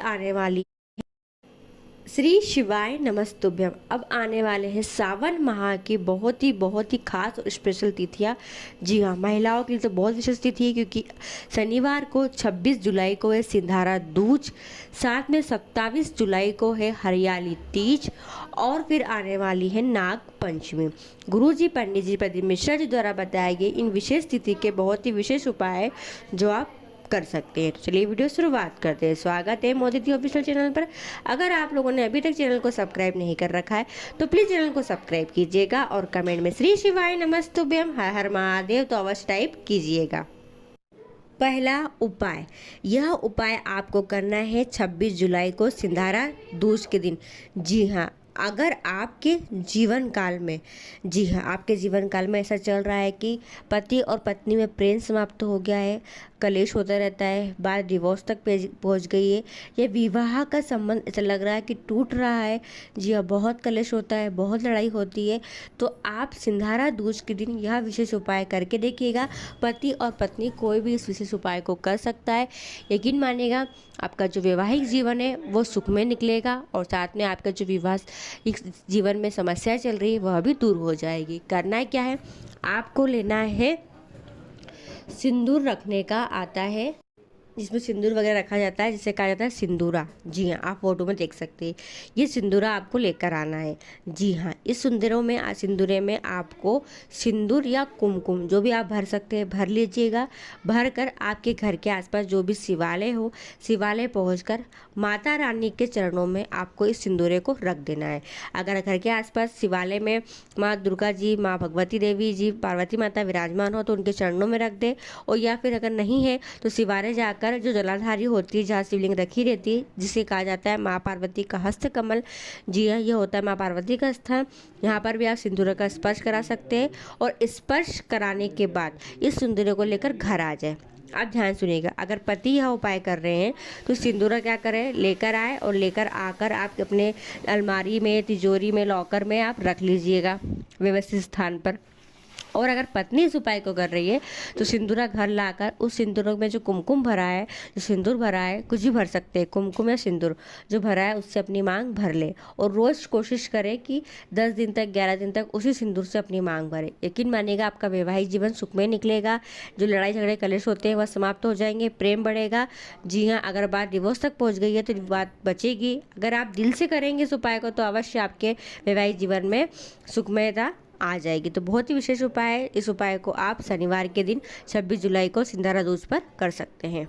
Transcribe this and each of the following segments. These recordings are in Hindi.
आने वाली श्री शिवाय नमस्तुभ्यम। अब आने वाले हैं सावन माह की बहुत ही खास और स्पेशल तिथियाँ। जी हाँ, महिलाओं के लिए तो बहुत विशेष तिथि है, क्योंकि शनिवार को 26 जुलाई को है सिंधारा दूज, साथ में 27 जुलाई को है हरियाली तीज, और फिर आने वाली है नाग पंचमी। गुरुजी पंडित जी प्रदीप मिश्रा जी द्वारा बताए गए इन विशेष तिथि के बहुत ही विशेष उपाय जो आप कर सकते हैं। तो चलिए वीडियो शुरुआत करते हैं। स्वागत है मोदी दी ऑफिशियल चैनल पर। अगर आप लोगों ने अभी तक चैनल को सब्सक्राइब नहीं कर रखा है तो प्लीज़ चैनल को सब्सक्राइब कीजिएगा और कमेंट में श्री शिवाय नमस्तुभ्यम हर हर महादेव तो अवश्य टाइप कीजिएगा। पहला उपाय, यह उपाय आपको करना है 26 जुलाई को सिंधारा दूज के दिन। जी हाँ, अगर आपके जीवन काल में, जी हाँ, आपके जीवन काल में ऐसा चल रहा है कि पति और पत्नी में प्रेम समाप्त हो गया है, कलेश होता रहता है, बात डिवोर्स तक पहुंच गई है, या विवाह का संबंध ऐसा लग रहा है कि टूट रहा है, जी हाँ, बहुत कलेश होता है, बहुत लड़ाई होती है, तो आप सिंधारा दूज के दिन यह विशेष उपाय करके देखिएगा। पति और पत्नी कोई भी इस विशेष उपाय को कर सकता है। यकीन मानिएगा, आपका जो वैवाहिक जीवन है वो सुख में निकलेगा, और साथ में आपका जो विवाह जीवन में समस्या चल रही है वह भी दूर हो जाएगी। करना है क्या है, आपको लेना है सिंदूर रखने का आता है, जिसमें सिंदूर वगैरह रखा जाता है, जिसे कहा जाता है सिंदूरा। जी हाँ, आप फोटो में देख सकते हैं। ये सिंदूरा आपको लेकर आना है। जी हाँ, इस सिंदूरे में आपको सिंदूर या कुमकुम जो भी आप भर सकते हैं भर लीजिएगा। भर कर आपके घर के आसपास जो भी शिवालय हो, शिवालय पहुंचकर माता रानी के चरणों में आपको इस सिंदूरे को रख देना है। अगर घर के आसपास शिवालय में माँ दुर्गा जी, माँ भगवती देवी जी, पार्वती माता विराजमान हो तो उनके चरणों में रख दे, और या फिर अगर नहीं है तो शिवालय जाकर जो जलाधारी होती है, जहाँ शिवलिंग रखी रहती है, जिसे कहा जाता है माँ पार्वती का हस्त कमल। जी हाँ, ये होता है माँ पार्वती का स्थान। यहाँ पर भी आप सिंदूर का स्पर्श करा सकते हैं, और स्पर्श कराने के बाद इस सिंदूर को लेकर घर आ जाए। आप ध्यान सुनिएगा, अगर पति यह उपाय कर रहे हैं तो सिंदूर क्या करें, लेकर आए, और लेकर आकर आप अपने अलमारी में, तिजोरी में, लॉकर में आप रख लीजिएगा व्यवस्थित स्थान पर। और अगर पत्नी इस उपाय को कर रही है तो सिंदूरा घर लाकर उस सिंदूर में जो कुमकुम भरा है, जो सिंदूर भरा है, कुछ भी भर सकते हैं, कुमकुम या सिंदूर जो भरा है उससे अपनी मांग भर ले। और रोज़ कोशिश करें कि 10 दिन तक, 11 दिन तक उसी सिंदूर से अपनी मांग भरे। यकीन मानिएगा, आपका वैवाहिक जीवन सुखमय निकलेगा। जो लड़ाई झगड़े कलेश होते हैं वह समाप्त हो जाएंगे, प्रेम बढ़ेगा। जी हाँ, अगर बात डिवोर्स तक पहुँच गई है तो बात बचेगी। अगर आप दिल से करेंगे इस उपाय को तो अवश्य आपके वैवाहिक जीवन में सुखमयता आ जाएगी। तो बहुत ही विशेष उपाय है। इस उपाय को आप शनिवार के दिन 26 जुलाई को सिंधारा दूज पर कर सकते हैं।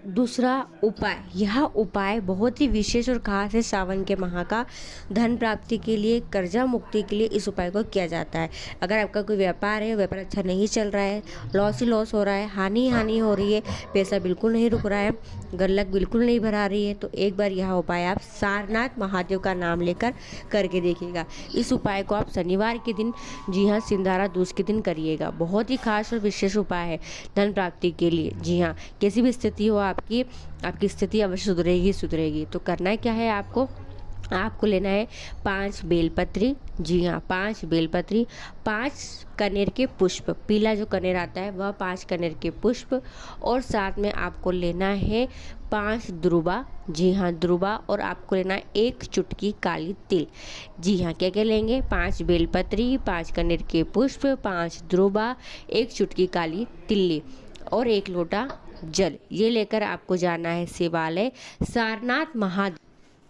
दूसरा उपाय, यह उपाय बहुत ही विशेष और खास है। सावन के माह का धन प्राप्ति के लिए, कर्जा मुक्ति के लिए इस उपाय को किया जाता है। अगर आपका कोई व्यापार है, व्यापार अच्छा नहीं चल रहा है, लॉस ही लॉस हो रहा है, हानि हो रही है, पैसा बिल्कुल नहीं रुक रहा है, गुल्लक बिल्कुल नहीं भरा रही है, तो एक बार यह उपाय आप सारनाथ महादेव का नाम लेकर करके देखिएगा। इस उपाय को आप शनिवार के दिन, जी हाँ, सिंधारा दूज के दिन करिएगा। बहुत ही खास और विशेष उपाय है धन प्राप्ति के लिए। जी हाँ, कैसी भी स्थिति हो आपकी स्थिति अवश्य सुधरेगी। तो करना क्या है, आपको लेना है 5 बेलपत्री। जी हाँ, 5 बेलपत्री, 5 कनेर के पुष्प, पीला जो कनेर आता है वह 5 कनेर के पुष्प, और साथ में आपको लेना है 5 द्रुबा। जी हाँ, द्रुबा, और आपको लेना है 1 चुटकी काली तिल। जी हाँ, क्या क्या लेंगे, 5 बेलपत्री, 5 कनेर के पुष्प, 5 द्रुबा, 1 चुटकी काली तिल्ली, और 1 लोटा जल। ये लेकर आपको जाना है शिवालय सारनाथ महादेव।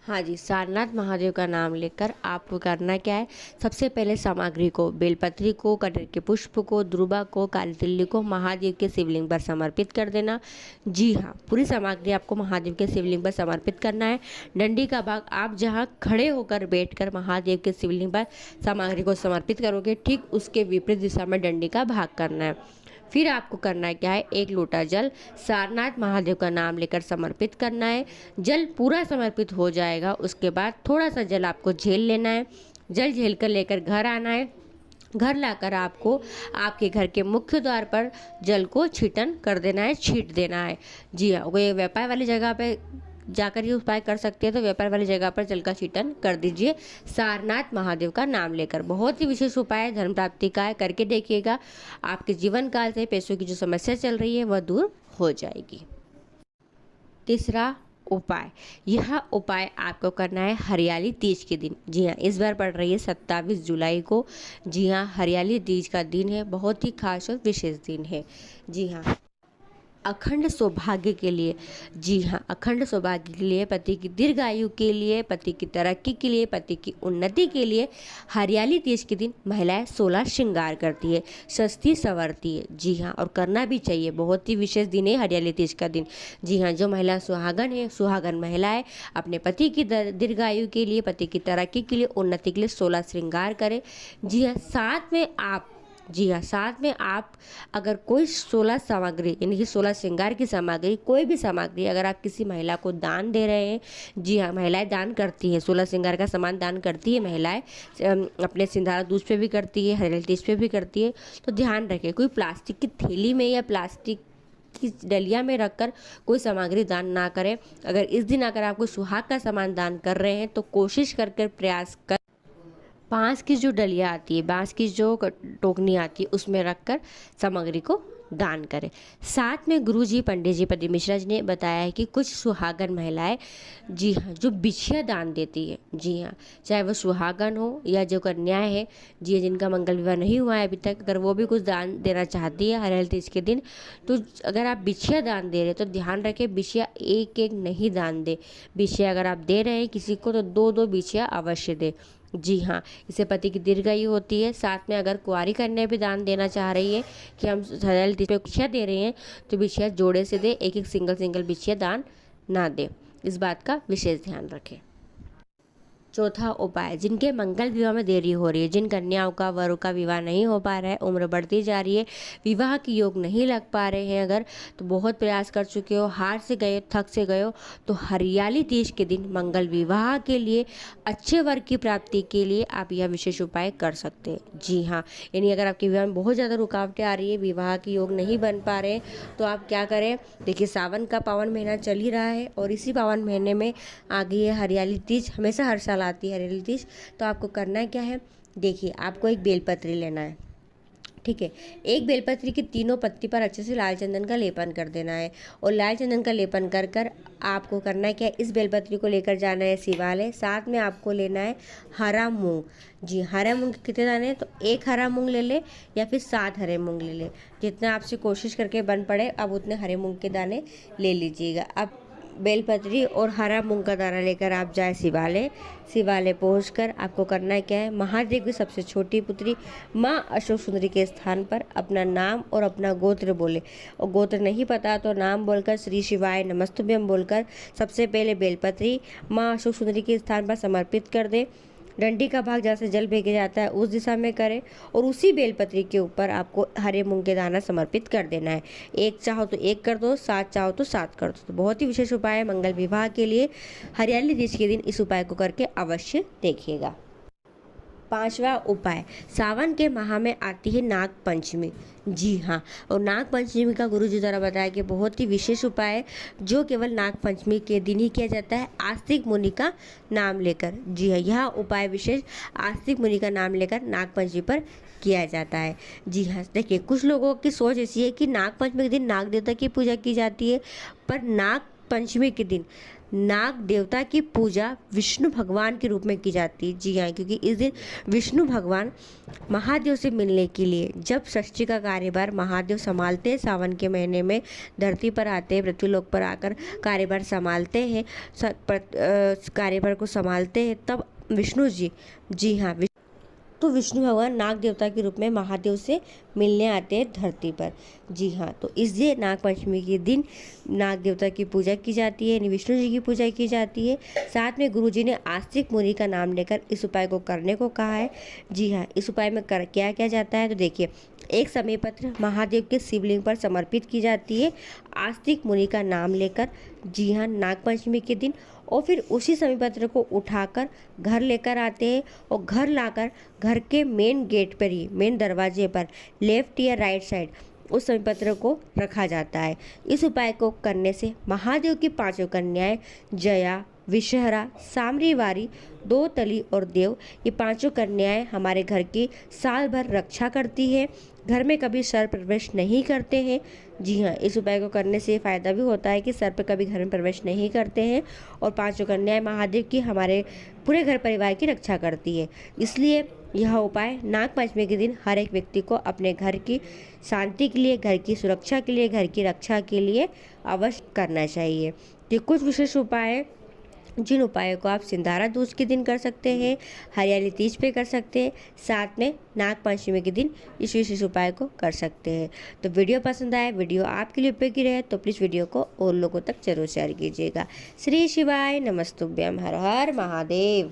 हाँ जी, सारनाथ महादेव का नाम लेकर आपको करना क्या है, सबसे पहले सामग्री को, बेलपत्री को, कनेर के पुष्प को, द्रुबा को, काली तिल्ली को महादेव के शिवलिंग पर समर्पित कर देना। जी हाँ, पूरी सामग्री आपको महादेव के शिवलिंग पर समर्पित करना है। डंडी का भाग आप जहाँ खड़े होकर बैठकर महादेव के शिवलिंग पर सामग्री को समर्पित करोगे, ठीक उसके विपरीत दिशा में डंडी का भाग करना है। फिर आपको करना क्या है, 1 लोटा जल सारनाथ महादेव का नाम लेकर समर्पित करना है। जल पूरा समर्पित हो जाएगा, उसके बाद थोड़ा सा जल आपको झेल लेना है। जल झेल कर लेकर घर आना है। घर लाकर आपको आपके घर के मुख्य द्वार पर जल को छीटन कर देना है, छीट देना है। जी हाँ, कोई व्यापार वाली जगह पे जाकर ये उपाय कर सकते हैं तो व्यापार वाली जगह पर जल का छीटन कर दीजिए सारनाथ महादेव का नाम लेकर। बहुत ही विशेष उपाय है, धन प्राप्ति का है, करके देखिएगा। आपके जीवन काल से पैसों की जो समस्या चल रही है वह दूर हो जाएगी। तीसरा उपाय। यह उपाय आपको करना है हरियाली तीज के दिन। जी हाँ, इस बार पड़ रही है 27 जुलाई को। जी हाँ, हरियाली तीज का दिन है, बहुत ही खास और विशेष दिन है। जी हाँ, अखंड सौभाग्य के लिए। जी हाँ, अखंड सौभाग्य के लिए, पति की दीर्घायु के लिए, पति की तरक्की के लिए, पति की उन्नति के लिए हरियाली तीज के दिन महिलाएं 16 श्रृंगार करती है, सजती संवरती है। जी हाँ, और करना भी चाहिए, बहुत ही विशेष दिन है हरियाली तीज का दिन। जी हाँ, जो महिला सुहागन है, सुहागन महिलाएं अपने पति की दीर्घायु के लिए, पति की तरक्की के लिए, उन्नति के लिए 16 श्रृंगार करें। जी हाँ, साथ में आप अगर कोई 16 सामग्री यानी कि 16 श्रृंगार की सामग्री, कोई भी सामग्री अगर आप किसी महिला को दान दे रहे हैं। जी हाँ, महिलाएं दान करती हैं, 16 श्रृंगार का सामान दान करती है महिलाएं, अपने सिंधारा दूज पे भी करती है, हरियाली तीज पे भी करती है। तो ध्यान रखें, कोई प्लास्टिक की थैली में या प्लास्टिक की डलिया में रखकर कोई सामग्री दान ना करें। अगर इस दिन अगर आप कोई सुहाग का सामान दान कर रहे हैं तो कोशिश करके प्रयास कर बांस की जो डलिया आती है, बांस की जो टोकनी आती है, उसमें रखकर सामग्री को दान करें। साथ में गुरुजी पंडित जी पति मिश्रा जी ने बताया है कि कुछ सुहागन महिलाएं, जी हाँ, जो बिछिया दान देती है। जी हाँ, चाहे वो सुहागन हो या जो कन्याएं है, जी हाँ, जिनका मंगल विवाह नहीं हुआ है अभी तक, अगर वो भी कुछ दान देना चाहती है हरियाली तीज के दिन, तो अगर आप बिछिया दान दे रहे तो ध्यान रखें, बिछिया एक एक नहीं दान दे। बिछिया अगर आप दे रहे हैं किसी को तो दो दो बिछिया अवश्य दे। जी हाँ, इससे पति की दीर्घायु होती है। साथ में अगर कुंवारी कन्या भी दान देना चाह रही है कि हम हरियाली तीज पे बिछिया दे रहे हैं, तो बिछिया जोड़े से दे, एक एक सिंगल बिछिया दान ना दे। इस बात का विशेष ध्यान रखें। चौथा उपाय, जिनके मंगल विवाह में देरी हो रही है, जिन कन्याओं का वरों का विवाह नहीं हो पा रहा है, उम्र बढ़ती जा रही है, विवाह की योग नहीं लग पा रहे हैं, अगर तो बहुत प्रयास कर चुके हो, हार से गए, थक से गए हो, तो हरियाली तीज के दिन मंगल विवाह के लिए, अच्छे वर की प्राप्ति के लिए आप यह विशेष उपाय कर सकते हैं। जी हाँ, यानी अगर आपके विवाह में बहुत ज़्यादा रुकावटें आ रही है, विवाह की योग नहीं बन पा रहे, तो आप क्या करें। देखिए, सावन का पावन महीना चल ही रहा है और इसी पावन महीने में आ गई है हरियाली तीज। हमेशा हर साल आती है हरियाली तीज। तो आपको करना है क्या है, देखिए, आपको एक बेलपत्री लेना है। ठीक है, एक बेलपत्री की तीनों पत्ती पर अच्छे से लाल चंदन का लेपन कर देना है। और लाल चंदन का लेपन कर कर आपको करना है क्या, इस बेलपत्री को लेकर जाना है शिवालय। साथ में आपको लेना है हरा मूंग। जी, हरा मूंग कितने दाने हैं, तो एक हरा मूंग ले ले या फिर 7 हरे मूंग ले ले, जितना आपसे कोशिश करके बन पड़े अब उतने हरे मूंग के दाने ले लीजिएगा। अब बेलपत्री और हरा मूंग का दाना लेकर आप जाए शिवालय पहुंचकर आपको करना है क्या है, महादेव की सबसे छोटी पुत्री माँ अशोक सुंदरी के स्थान पर अपना नाम और अपना गोत्र बोले। और गोत्र नहीं पता तो नाम बोलकर श्री शिवाय नमस्तुभ्यम बोलकर सबसे पहले बेलपत्री माँ अशोक सुंदरी के स्थान पर समर्पित कर दे। डंडी का भाग जहाँ से जल भेजा जाता है उस दिशा में करें और उसी बेलपत्री के ऊपर आपको हरे मूंग के दाना समर्पित कर देना है। एक चाहो तो एक कर दो, 7 चाहो तो 7 कर दो। तो बहुत ही विशेष उपाय है मंगल विवाह के लिए। हरियाली तीज के दिन इस उपाय को करके अवश्य देखिएगा। 5वां उपाय, सावन के माह में आती है नाग पंचमी। जी हाँ, और नाग पंचमी का गुरु जी द्वारा बताया कि बहुत ही विशेष उपाय है जो केवल नाग पंचमी के दिन ही किया जाता है, आस्तिक मुनि का नाम लेकर। जी हाँ, यह उपाय विशेष आस्तिक मुनि का नाम लेकर नाग पंचमी पर किया जाता है। जी हाँ, देखिए, कुछ लोगों की सोच ऐसी है कि नाग पंचमी के दिन नाग देवता की पूजा की जाती है, पर नाग पंचमी के दिन नाग देवता की पूजा विष्णु भगवान के रूप में की जाती है। जी हाँ, क्योंकि इस दिन विष्णु भगवान महादेव से मिलने के लिए जब सृष्टि का कार्यभार महादेव संभालते हैं, सावन के महीने में धरती पर आते हैं, पृथ्वीलोक पर आकर कार्यभार संभालते हैं, कार्यभार को संभालते हैं, तब विष्णु जी हाँ, तो विष्णु भगवान नाग देवता के रूप में महादेव से मिलने आते हैं धरती पर। जी हाँ, तो इसलिए नाग पंचमी के दिन नाग देवता की पूजा की जाती है, यानी विष्णु जी की पूजा की जाती है। साथ में गुरु जी ने आस्तिक मुनि का नाम लेकर इस उपाय को करने को कहा है। जी हाँ, इस उपाय में क्या क्या जाता है, तो देखिए, एक समय पत्र महादेव के शिवलिंग पर समर्पित की जाती है आस्तिक मुनि का नाम लेकर। जी हाँ, नाग पंचमी के दिन। और फिर उसी समय पत्र को उठाकर घर लेकर आते हैं और घर लाकर घर के मेन गेट पर ही, मेन दरवाजे पर लेफ्ट या राइट साइड उस समय पत्र को रखा जाता है। इस उपाय को करने से महादेव की 5 कन्याएं जया, विषहरा, सामरीवारी, दो तली और देव, ये पांचों कन्याएं हमारे घर की साल भर रक्षा करती है। घर में कभी सर्प प्रवेश नहीं करते हैं। जी हाँ, इस उपाय को करने से फ़ायदा भी होता है कि सर्प कभी घर में प्रवेश नहीं करते हैं। और पांचों कन्याएं महादेव की हमारे पूरे घर परिवार की रक्षा करती है। इसलिए यह उपाय नाग पंचमी के दिन हर एक व्यक्ति को अपने घर की शांति के लिए, घर की सुरक्षा के लिए, घर की रक्षा के लिए अवश्य करना चाहिए। ये कुछ विशेष उपाय हैं, जिन उपायों को आप सिंधारा दूज के दिन कर सकते हैं, हरियाली तीज पे कर सकते हैं, साथ में नाग पंचमी के दिन इस विशेष उपाय को कर सकते हैं। तो वीडियो पसंद आए, वीडियो आपके लिए उपयोगी रहे तो प्लीज़ वीडियो को और लोगों तक जरूर शेयर कीजिएगा। श्री शिवाय नमस्तुभ्यम। हर हर महादेव।